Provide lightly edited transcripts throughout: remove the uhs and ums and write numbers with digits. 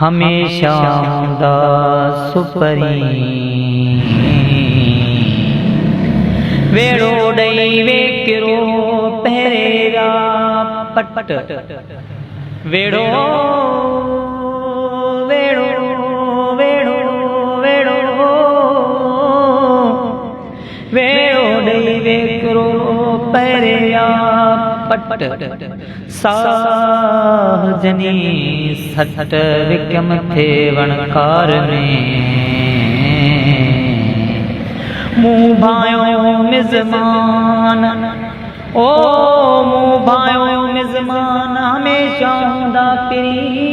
हमेशा दा सुपरी वेड़ो डई वेकिरो पहरेरा पट वेड़ो वेड़ो वेड़ो वेड़ो वेड़ो डई वेकिरो पहरेरा पट साहजनी सट विक्रम थे वणकार में मुँह भायो मिज़मान ओ मुँह भायो मिज़मान हमेशा हुंदा पिरी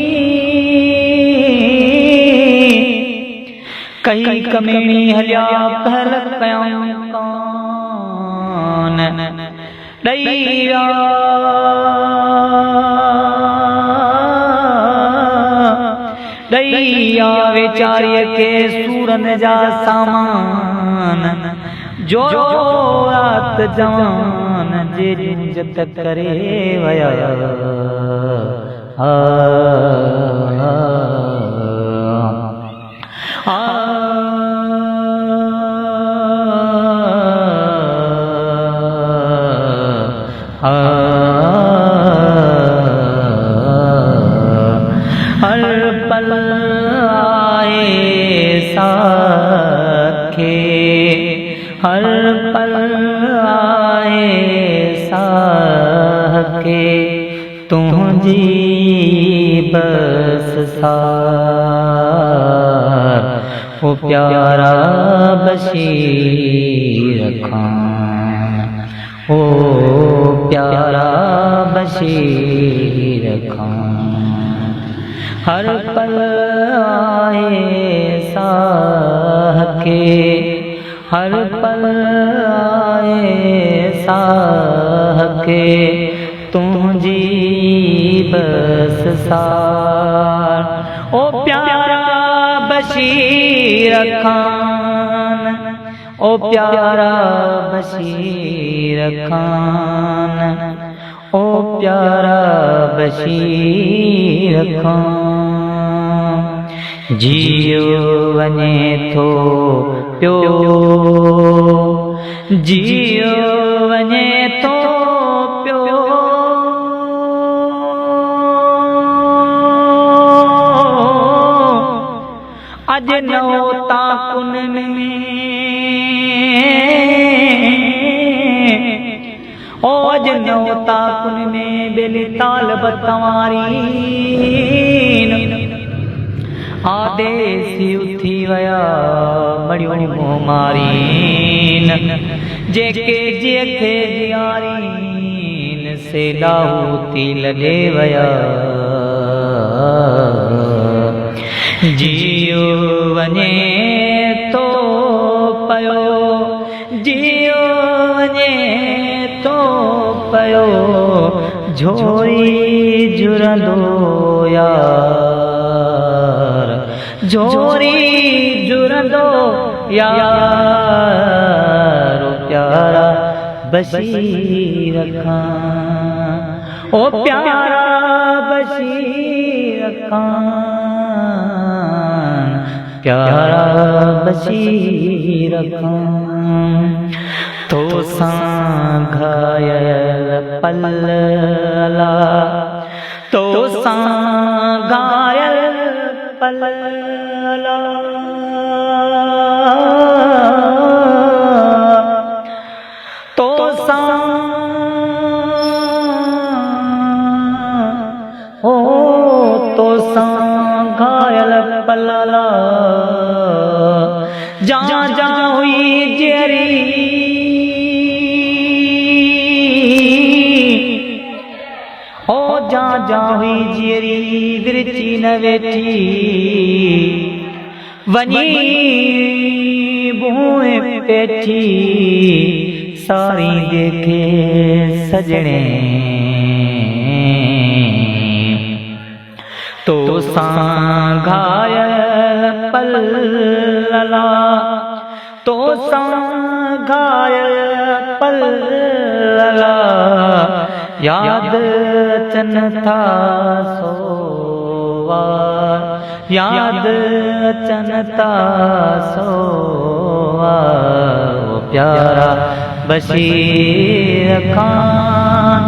कई कमेणी हलिया पहल कयां कान ॾैया ॾैया वेचारीअ खे सूरन जा सामान जो रात जवान जे जत करे वया हर पल आए साखे हर पल आए साखे तुझी बस सार ओ प्यारा बशीर खान ओ प्यारा बशीर खान हर पल आए साखे हर पल आए साखे तुझी बस सार ओ प्यारा बशीर खान ओ प्यारा बशीर खान ओ प्यारा बशीर खान जियो वने थो प्यो जियो वने थो प्यो अज नओ ताकुन में ओ अज नओ ताकुन में बेली ताल बतवारी आदेसी उथी वया मड़ियों मारीन जेके जेके जियारीन से लाहूती लॾे वया जियो वने तो पयो जियो वने तो पयो झोरी जुरंदो यार झोरी जुरंदो यार ओ प्यारा बशीर खान ओ प्यारा बशीर खान प्यारा बशीर खान तो सां घायल पल्ला तो सां घायल पल्ला तो सां ओ तो सां घायल पल्ला जा जा हुई जेरी ओ जा जा हुई जियरी विरची न वेठी वनी बूए पेठी सारी देखे सजने तो सांघायल पल्लला तो सांघायल पल्लला याद चन था सोवार याद चन था सोवार ओ प्यारा बशीर खान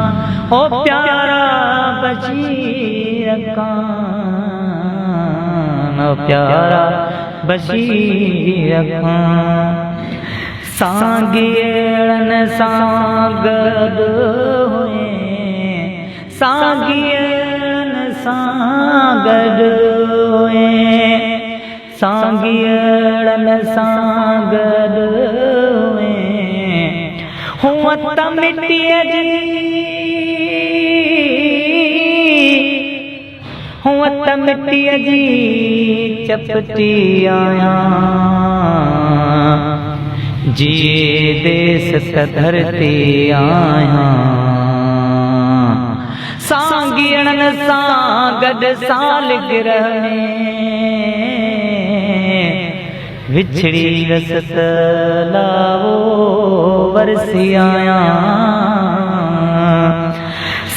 ओ प्यारा बशीर खान ओ प्यारा बशीर खान सांगियन सांगद हुए सांगियन सांगद हुए सांगियन सांगद हुए हुआ त मिट्टिया जी हुआ त मिट्टिया जी चपटी आया जिए देश धरती आया सांगियन सांगद सालगिरह में विछड़ी रसत लावो वरसी आया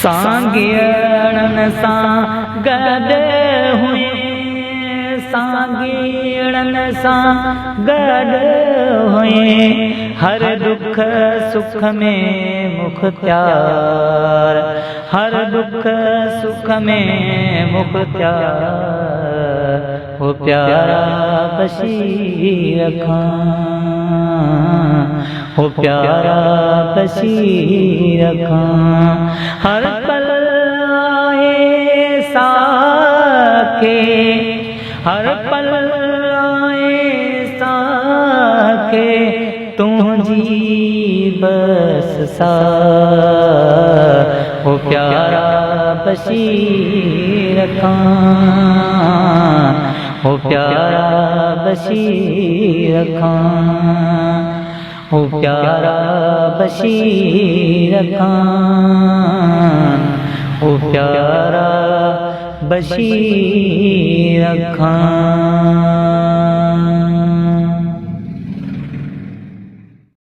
सांगियन सांगद हुए सांगियन सांगद हुए हर दुख सुख में मुख्तियार हर दुख सुख में मुख्तियार वो प्यारा बशीर खान वो प्यारा बशीर खान हर पल आए साके हर पल आए साके तुझी बस सा वो प्यारा बशीर खान वो प्यारा बशीर खान वो प्यारा बशीर खान वो प्यारा बशीर खान।